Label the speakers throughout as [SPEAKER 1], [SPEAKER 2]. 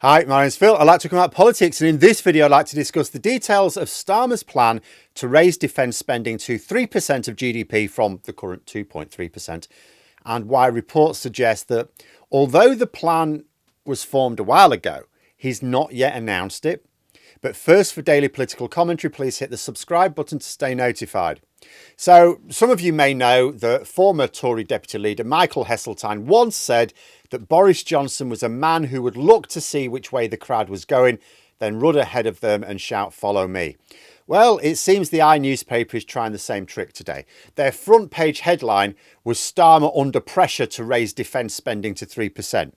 [SPEAKER 1] Hi, my name's Phil. I'd like to come out politics, and in this video I'd like to discuss the details of Starmer's plan to raise defence spending to 3% of GDP from the current 2.3%, and why reports suggest that although the plan was formed a while ago, he's not yet announced it. But first, for daily political commentary, please hit the subscribe button to stay notified. So, some of you may know that former Tory Deputy Leader Michael Heseltine once said that Boris Johnson was a man who would look to see which way the crowd was going, then run ahead of them and shout, "Follow me." Well, it seems the newspaper is trying the same trick today. Their front page headline was "Starmer under pressure to raise defence spending to 3%.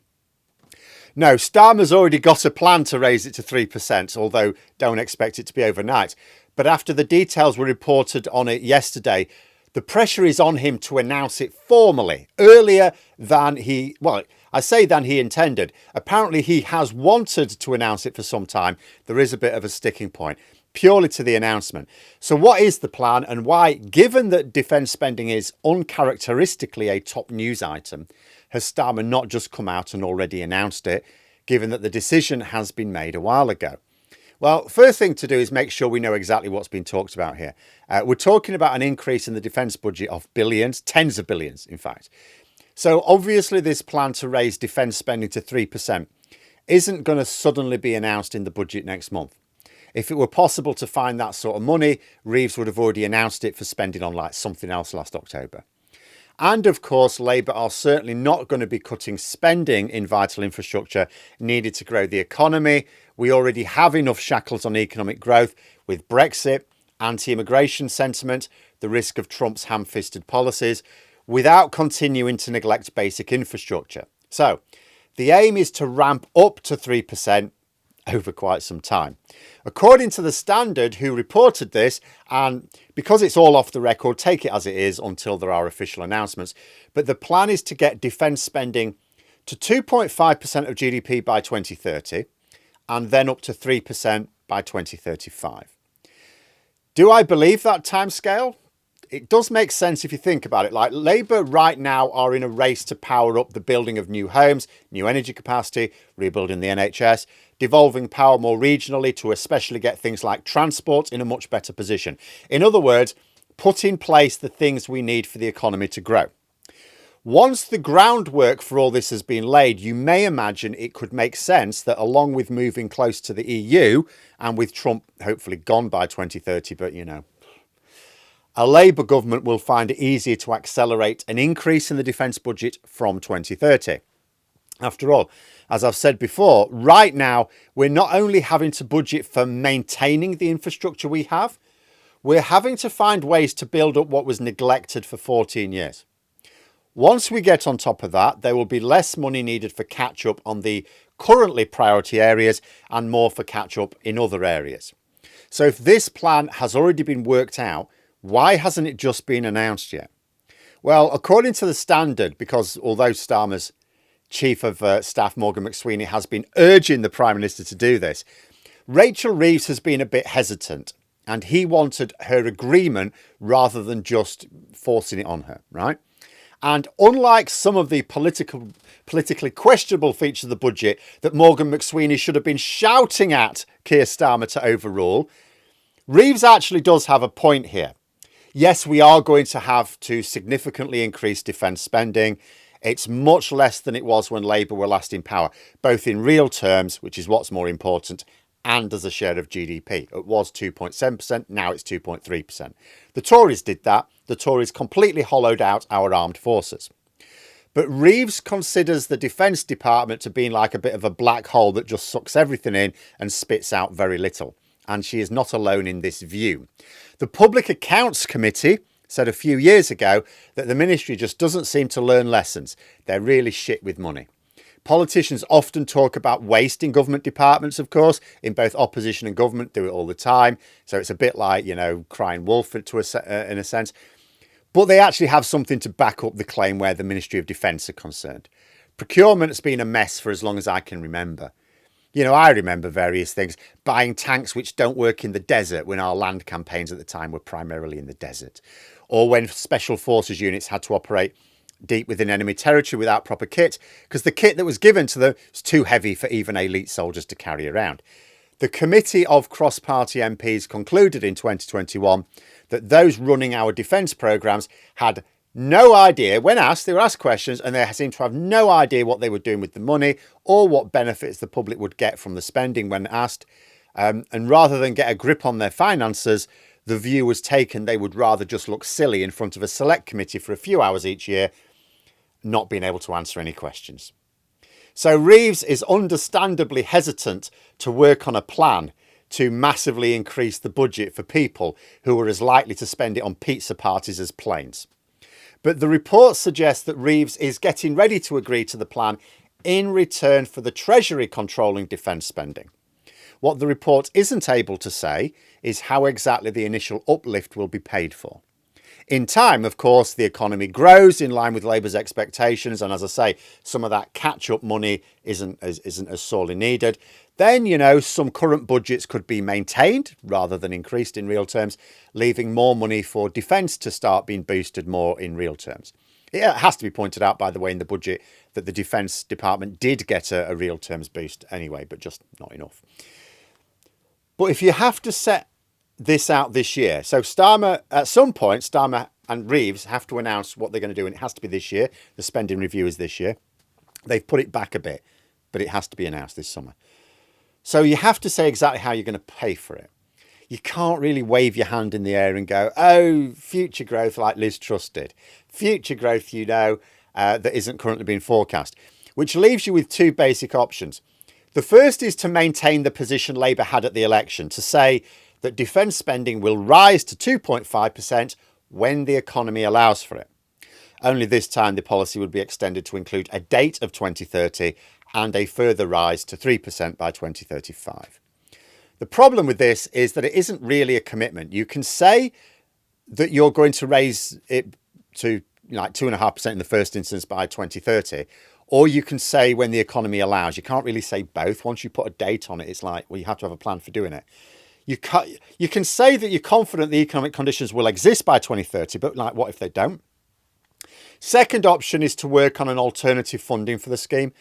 [SPEAKER 1] No, Starmer's already got a plan to raise it to 3%, although don't expect it to be overnight. But after the details were reported on it yesterday, the pressure is on him to announce it formally, earlier than he intended. Apparently he has wanted to announce it for some time. There is a bit of a sticking point, purely to the announcement. So what is the plan, and why, given that defence spending is uncharacteristically a top news item, has Starmer not just come out and already announced it, given that the decision has been made a while ago? Well, first thing to do is make sure we know exactly what's been talked about here. We're talking about an increase in the defence budget of billions, tens of billions, in fact. So obviously this plan to raise defence spending to 3% isn't going to suddenly be announced in the budget next month. If it were possible to find that sort of money, Reeves would have already announced it for spending on like something else last October. And of course, Labour are certainly not going to be cutting spending in vital infrastructure needed to grow the economy. We already have enough shackles on economic growth with Brexit, anti-immigration sentiment, the risk of Trump's ham-fisted policies, without continuing to neglect basic infrastructure. So the aim is to ramp up to 3% over quite some time. According to The Standard, who reported this, and because it's all off the record, take it as it is until there are official announcements, but the plan is to get defence spending to 2.5% of GDP by 2030 and then up to 3% by 2035. Do I believe that timescale? It does make sense if you think about it. Like, Labour right now are in a race to power up the building of new homes, new energy capacity, rebuilding the NHS, devolving power more regionally to especially get things like transport in a much better position. In other words, put in place the things we need for the economy to grow. Once the groundwork for all this has been laid, you may imagine it could make sense that along with moving close to the EU, and with Trump hopefully gone by 2030, but you know, a Labour government will find it easier to accelerate an increase in the defence budget from 2030. After all, as I've said before, right now, we're not only having to budget for maintaining the infrastructure we have, we're having to find ways to build up what was neglected for 14 years. Once we get on top of that, there will be less money needed for catch-up on the currently priority areas and more for catch-up in other areas. So if this plan has already been worked out, why hasn't it just been announced yet? Well, according to The Standard, because although Starmer's Chief of Staff Morgan McSweeney has been urging the Prime Minister to do this, Rachel Reeves has been a bit hesitant, and he wanted her agreement rather than just forcing it on her, right? And unlike some of the politically questionable features of the budget that Morgan McSweeney should have been shouting at Keir Starmer to overrule, Reeves actually does have a point here. Yes, we are going to have to significantly increase defence spending. It's much less than it was when Labour were last in power, both in real terms, which is what's more important, and as a share of GDP. It was 2.7%, now it's 2.3%. The Tories did that. The Tories completely hollowed out our armed forces. But Reeves considers the Defence Department to be like a bit of a black hole that just sucks everything in and spits out very little. And she is not alone in this view. The Public Accounts Committee said a few years ago that the ministry just doesn't seem to learn lessons. They're really shit with money. Politicians often talk about waste in government departments, of course, in both opposition and government, do it all the time. So it's a bit like, you know, crying wolf in a sense. But they actually have something to back up the claim where the Ministry of Defence are concerned. Procurement's been a mess for as long as I can remember. You know, I remember various things, buying tanks which don't work in the desert when our land campaigns at the time were primarily in the desert, or when special forces units had to operate deep within enemy territory without proper kit, because the kit that was given to them was too heavy for even elite soldiers to carry around. The Committee of Cross-Party MPs concluded in 2021 that those running our defence programmes had no idea. When asked, they were asked questions and they seemed to have no idea what they were doing with the money or what benefits the public would get from the spending when asked. And rather than get a grip on their finances, the view was taken they would rather just look silly in front of a select committee for a few hours each year, not being able to answer any questions. So Reeves is understandably hesitant to work on a plan to massively increase the budget for people who are as likely to spend it on pizza parties as planes. But the report suggests that Reeves is getting ready to agree to the plan in return for the Treasury controlling defence spending. What the report isn't able to say is how exactly the initial uplift will be paid for. In time, of course, the economy grows in line with Labour's expectations. And as I say, some of that catch-up money isn't as sorely needed. Then, some current budgets could be maintained rather than increased in real terms, leaving more money for defence to start being boosted more in real terms. It has to be pointed out, by the way, in the budget that the Defence Department did get a real terms boost anyway, but just not enough. But if you have to set this out this year, so Starmer, at some point, Starmer and Reeves have to announce what they're going to do, and it has to be this year. The spending review is this year. They've put it back a bit, but it has to be announced this summer. So you have to say exactly how you're going to pay for it. You can't really wave your hand in the air and go, oh, future growth like Liz Truss did. Future growth, that isn't currently being forecast, which leaves you with two basic options. The first is to maintain the position Labour had at the election, to say that defence spending will rise to 2.5% when the economy allows for it. Only this time the policy would be extended to include a date of 2030 and a further rise to 3% by 2035. The problem with this is that it isn't really a commitment. You can say that you're going to raise it to 2.5% in the first instance by 2030, or you can say when the economy allows. You can't really say both. Once you put a date on it, it's like, well, you have to have a plan for doing it. You can say that you're confident the economic conditions will exist by 2030, but what if they don't? Second option is to work on an alternative funding for the scheme.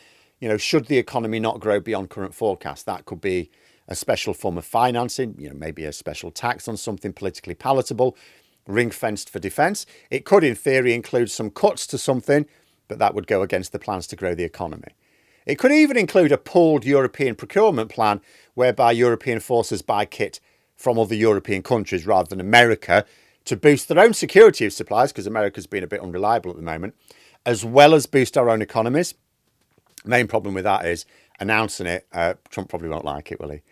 [SPEAKER 1] Should the economy not grow beyond current forecasts, that could be a special form of financing, maybe a special tax on something politically palatable, ring-fenced for defence. It could, in theory, include some cuts to something, but that would go against the plans to grow the economy. It could even include a pooled European procurement plan whereby European forces buy kit from other European countries rather than America to boost their own security of supplies, because America's been a bit unreliable at the moment, as well as boost our own economies. Main problem with that is announcing it. Trump probably won't like it, will he?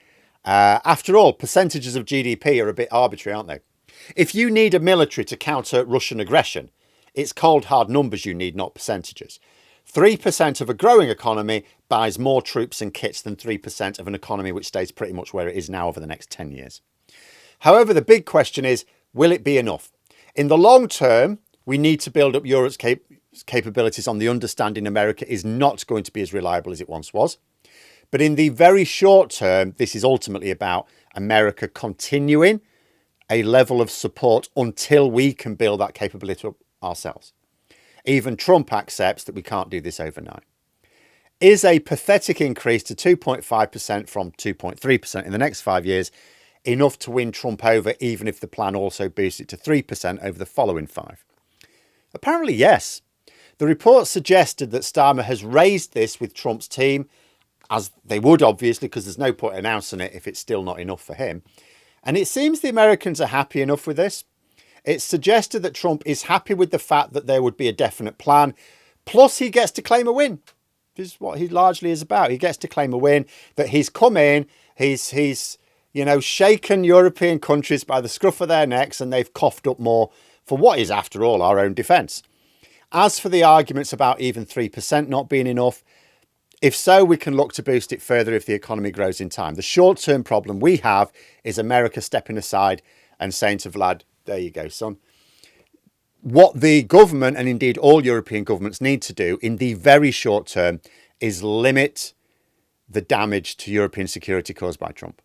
[SPEAKER 1] After all, percentages of GDP are a bit arbitrary, aren't they? If you need a military to counter Russian aggression, it's cold hard numbers you need, not percentages. 3% of a growing economy buys more troops and kits than 3% of an economy which stays pretty much where it is now over the next 10 years. However, the big question is, will it be enough? In the long term, we need to build up Europe's capabilities on the understanding America is not going to be as reliable as it once was. But in the very short term, this is ultimately about America continuing a level of support until we can build that capability up ourselves. Even Trump accepts that we can't do this overnight. Is a pathetic increase to 2.5% from 2.3% in the next 5 years enough to win Trump over, even if the plan also boosts it to 3% over the following 5? Apparently, yes. The report suggested that Starmer has raised this with Trump's team, as they would, obviously, because there's no point announcing it if it's still not enough for him. And it seems the Americans are happy enough with this. It's suggested that Trump is happy with the fact that there would be a definite plan, plus he gets to claim a win. This is what he largely is about. He gets to claim a win, that he's come in, he's shaken European countries by the scruff of their necks, and they've coughed up more for what is, after all, our own defence. As for the arguments about even 3% not being enough, if so, we can look to boost it further if the economy grows in time. The short-term problem we have is America stepping aside and saying to Vlad, there you go, son. What the government, and indeed all European governments, need to do in the very short term is limit the damage to European security caused by Trump.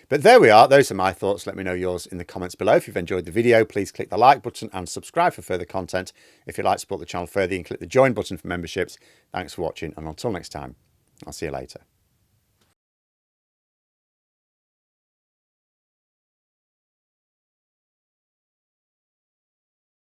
[SPEAKER 1] But there we are. Those are my thoughts. Let me know yours in the comments below. If you've enjoyed the video, please click the like button and subscribe for further content. If you'd like to support the channel further, you can click the join button for memberships. Thanks for watching, and until next time, I'll see you later.